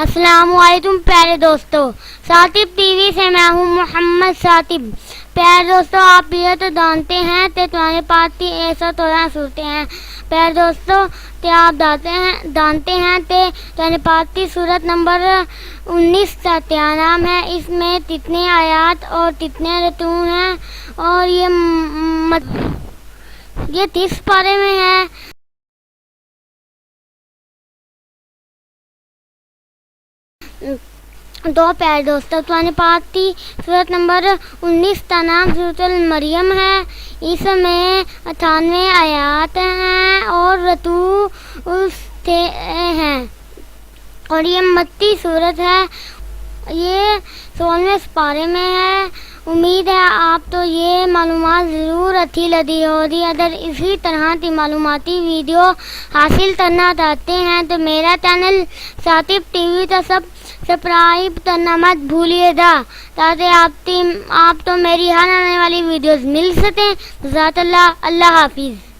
السلام علیکم پیارے دوستو، ساتب ٹی وی سے میں ہوں محمد ساتب۔ پیارے دوستو، آپ یہ تو جانتے ہیں کہ تمہارے پاس ایسا تو سنتے ہیں۔ پیارے دوستو، کیا آپ جانتے ہیں کہ تمہارے پاس کی صورت نمبر 19 کا کیا نام ہے؟ اس میں کتنے آیات اور کتنے رکوع ہیں؟ اور یہ 30 پارے میں ہے۔ دو پیارے دوستو، تمہارے پاس کی صورت نمبر 19 کا نام سورۃ المریم ہے۔ اس میں 98 آیات ہیں اور رکوع ہیں، اور یہ مکی صورت ہے۔ یہ 16ویں پارے میں ہے۔ امید ہے آپ تو یہ معلومات ضرور اچھی لگی ہوگی۔ اگر اسی طرح کی معلوماتی ویڈیو حاصل کرنا چاہتے ہیں تو میرا چینل ساتب ٹی وی کا سبسکرائب کرنا مت بھولیے گا، تاکہ آپ تو میری ہر آنے والی ویڈیوز مل سکیں۔ جزاک اللہ، اللہ حافظ۔